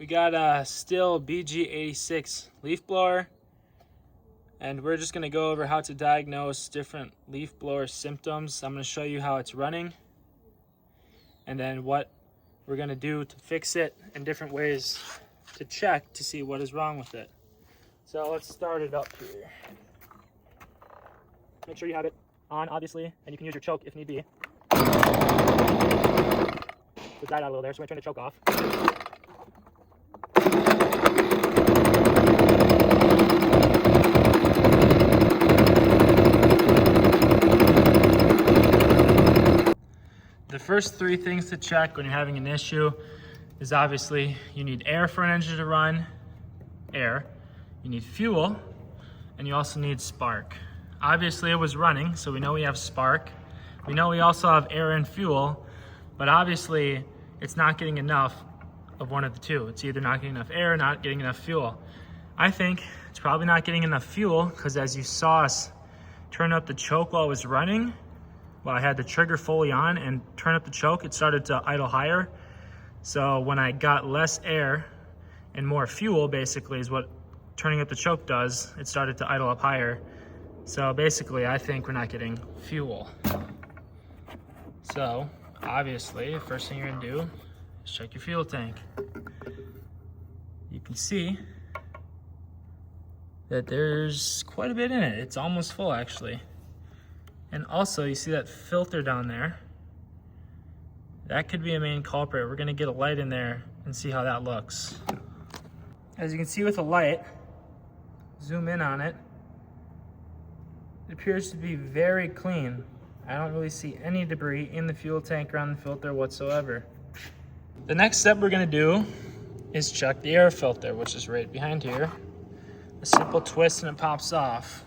We got a STIHL BG86 leaf blower, and we're just going to go over how to diagnose different leaf blower symptoms. I'm going to show you how it's running and then what we're going to do to fix it and different ways to check to see what is wrong with it. So let's start it up here. Make sure you have it on, obviously, and you can use your choke if need be. It died out a little there, so we're going to turn the choke off. The first three things to check when you're having an issue is obviously you need air for an engine to run, air, you need fuel, and you also need spark. Obviously it was running, so we know we have spark. We know we also have air and fuel, but obviously it's not getting enough of one of the two. It's either not getting enough air or not getting enough fuel. I think it's probably not getting enough fuel because as you saw us turn up the choke while it was running, while I had the trigger fully on and turn up the choke, it started to idle higher. So when I got less air and more fuel, basically is what turning up the choke does, it started to idle up higher. So basically I think we're not getting fuel. So obviously the first thing you're gonna do is check your fuel tank. You can see that there's quite a bit in it. It's almost full actually. And also, you see that filter down there? That could be a main culprit. We're gonna get a light in there and see how that looks. As you can see with the light, zoom in on it, it appears to be very clean. I don't really see any debris in the fuel tank around the filter whatsoever. The next step we're gonna do is check the air filter, which is right behind here. A simple twist and it pops off.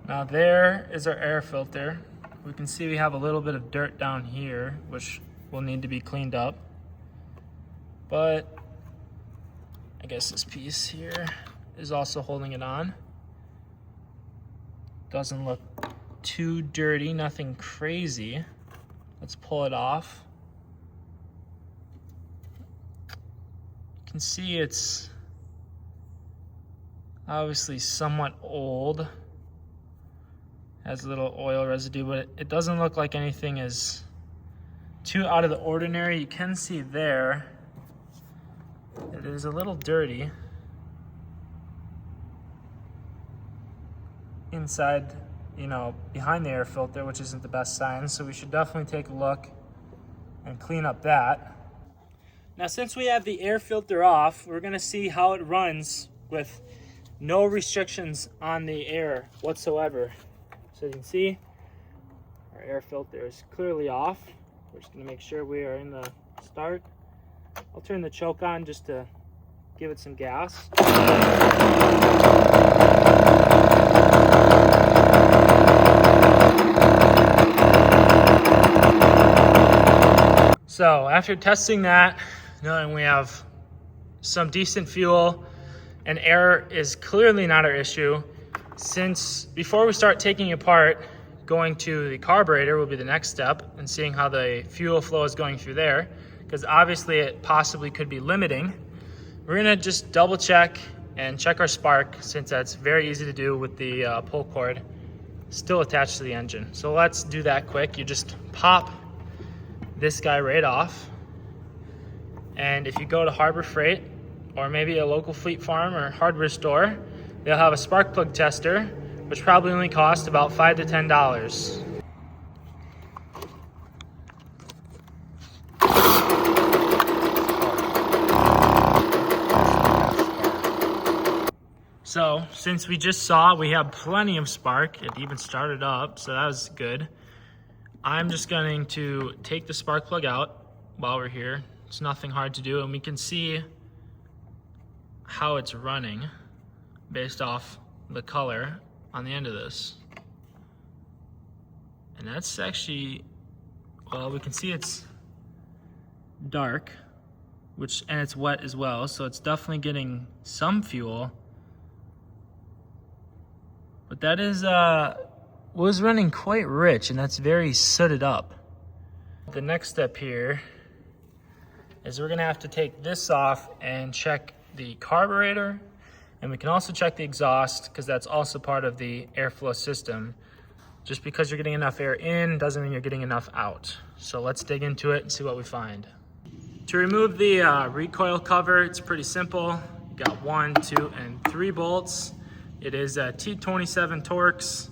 Now there is our air filter. We can see we have a little bit of dirt down here, which will need to be cleaned up. But I guess this piece here is also holding it on. Doesn't look too dirty, nothing crazy. Let's pull it off. You can see it's obviously somewhat old. Has a little oil residue, but it doesn't look like anything is too out of the ordinary. You can see there it is a little dirty inside, you know, behind the air filter, which isn't the best sign. So we should definitely take a look and clean up that. Now, since we have the air filter off, we're gonna see how it runs with no restrictions on the air whatsoever. So you can see our air filter is clearly off. We're just going to make sure we are in the start. I'll turn the choke on just to give it some gas. So after testing that, knowing we have some decent fuel and air is clearly not our issue, since before we start taking apart, going to the carburetor will be the next step and seeing how the fuel flow is going through there, because obviously it possibly could be limiting. We're gonna just double check and check our spark, since that's very easy to do with the pull cord still attached to the engine. So let's do that quick. You just pop this guy right off, and if you go to Harbor Freight or maybe a local Fleet Farm or hardware store, they'll have a spark plug tester, which probably only costs about $5 to $10. So, since we just saw we have plenty of spark, it even started up, so that was good. I'm just going to take the spark plug out while we're here. It's nothing hard to do, and we can see how it's running based off the color on the end of this. And that's actually, well, we can see it's dark, and it's wet as well, so it's definitely getting some fuel. But that is was running quite rich, and that's very sooted up. The next step here is we're gonna have to take this off and check the carburetor, and we can also check the exhaust because that's also part of the airflow system. Just because you're getting enough air in doesn't mean you're getting enough out. So let's dig into it and see what we find. To remove the recoil cover, it's pretty simple. You got 1, 2, and 3 bolts. It is T27 Torx.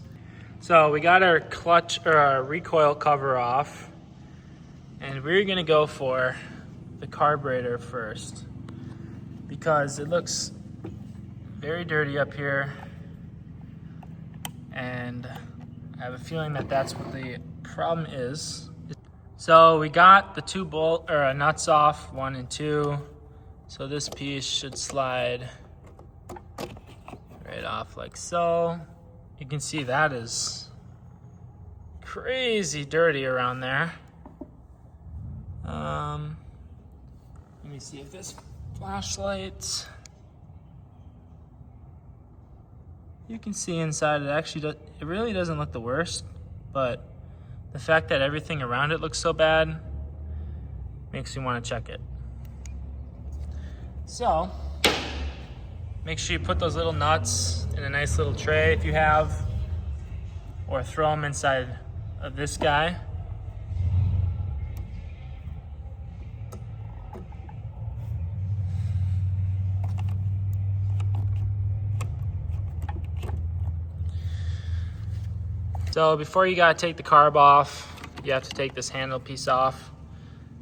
So we got our clutch or our recoil cover off, and we're gonna go for the carburetor first because it looks very dirty up here, and I have a feeling that that's what the problem is. So we got the 2 nuts off, 1 and 2. So this piece should slide right off like so. You can see that is crazy dirty around there. Let me see if this flashlight, you can see inside it. Actually, it really doesn't look the worst, but the fact that everything around it looks so bad makes you want to check it. So make sure you put those little nuts in a nice little tray if you have, or throw them inside of this guy. So before you gotta take the carb off, you have to take this handle piece off.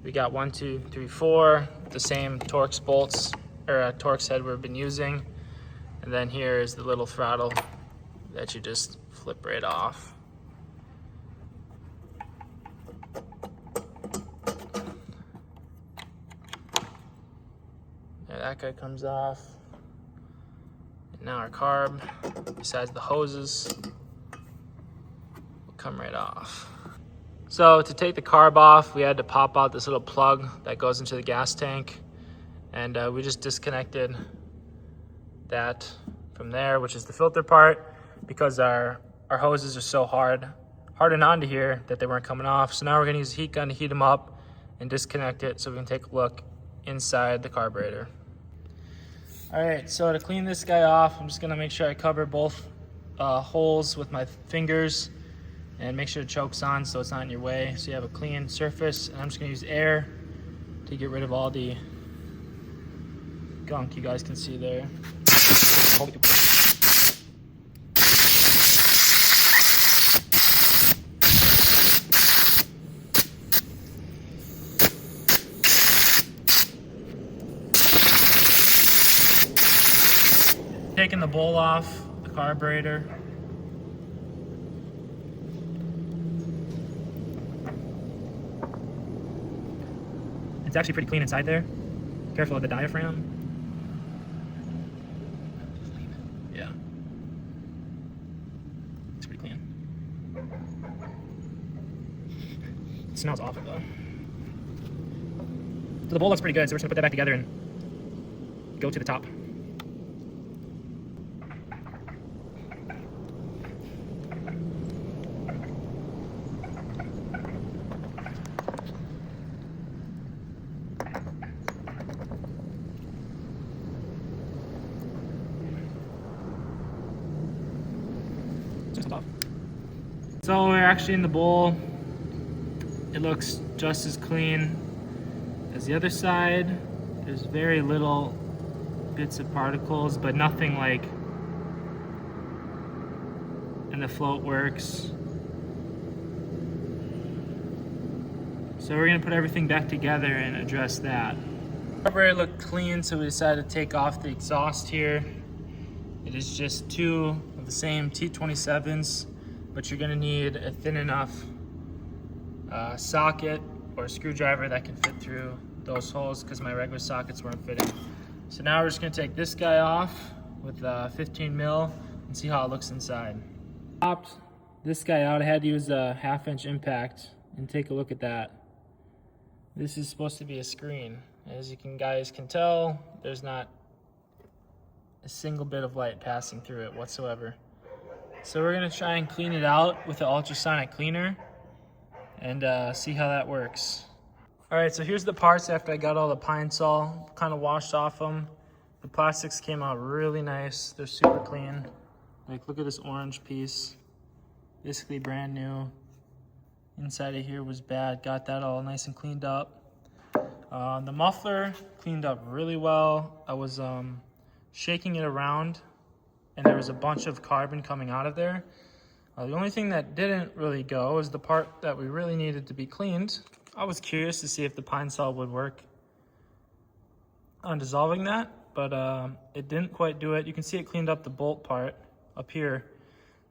We got 1, 2, 3, 4, the same Torx bolts, or Torx head we've been using. And then here is the little throttle that you just flip right off. There, that guy comes off. And now our carb, besides the hoses, will come right off. So to take the carb off, we had to pop out this little plug that goes into the gas tank. And we just disconnected that from there, which is the filter part, because our hoses are so hardened onto here that they weren't coming off. So now we're gonna use a heat gun to heat them up and disconnect it so we can take a look inside the carburetor. All right, so to clean this guy off, I'm just gonna make sure I cover both holes with my fingers and make sure the choke's on so it's not in your way, so you have a clean surface. And I'm just gonna use air to get rid of all the gunk you guys can see there. Taking the bowl off the carburetor. It's actually pretty clean inside there. Careful of the diaphragm. Yeah. It's pretty clean. It smells awful though. So the bowl looks pretty good, so we're just gonna put that back together and go to the top. So we're actually in the bowl. It looks just as clean as the other side. There's very little bits of particles, but nothing like, and the float works. So we're gonna put everything back together and address that. The carburetor looked clean, so we decided to take off the exhaust here. It is just 2 of the same T27s, but you're gonna need a thin enough socket or screwdriver that can fit through those holes because my regular sockets weren't fitting. So now we're just gonna take this guy off with 15 mil and see how it looks inside. Popped this guy out. I had to use a 1/2-inch impact and take a look at that. This is supposed to be a screen. As you guys can tell, there's not a single bit of light passing through it whatsoever. So we're gonna try and clean it out with the ultrasonic cleaner and see how that works. All right, so here's the parts after I got all the pine sol kind of washed off them. The plastics came out really nice. They're super clean. Like, look at this orange piece. Basically brand new. Inside of here was bad. Got that all nice and cleaned up. The muffler cleaned up really well. I was shaking it around, and there was a bunch of carbon coming out of there. The only thing that didn't really go is the part that we really needed to be cleaned. I was curious to see if the pine sol would work on dissolving that, but it didn't quite do it. You can see it cleaned up the bolt part up here.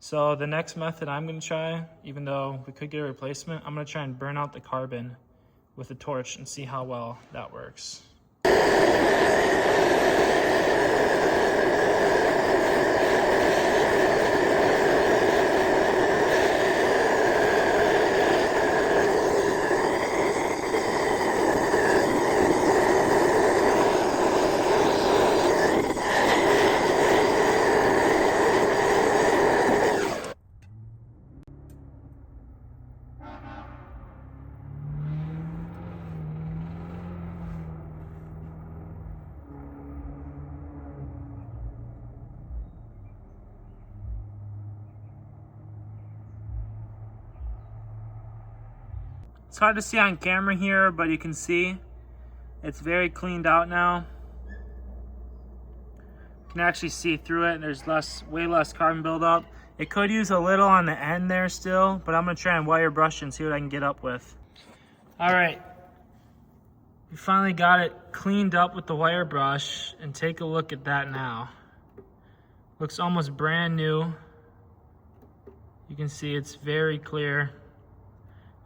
So the next method I'm going to try, even though we could get a replacement, I'm going to try and burn out the carbon with a torch and see how well that works. It's hard to see on camera here, but you can see it's very cleaned out now. You can actually see through it, and there's way less carbon buildup. It could use a little on the end there still, but I'm gonna try and wire brush and see what I can get up with. All right, we finally got it cleaned up with the wire brush, and take a look at that now. Looks almost brand new. You can see it's very clear.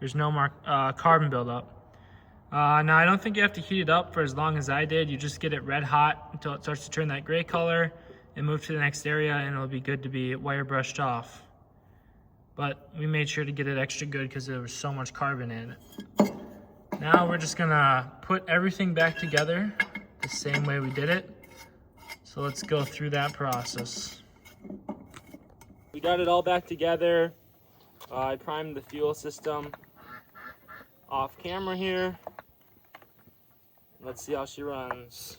There's no more carbon buildup. Now, I don't think you have to heat it up for as long as I did. You just get it red hot until it starts to turn that gray color and move to the next area, and it'll be good to be wire brushed off. But we made sure to get it extra good because there was so much carbon in it. Now we're just gonna put everything back together the same way we did it. So let's go through that process. We got it all back together. I primed the fuel system off camera here. Let's see how she runs.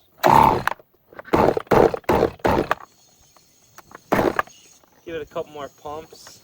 Give it a couple more pumps.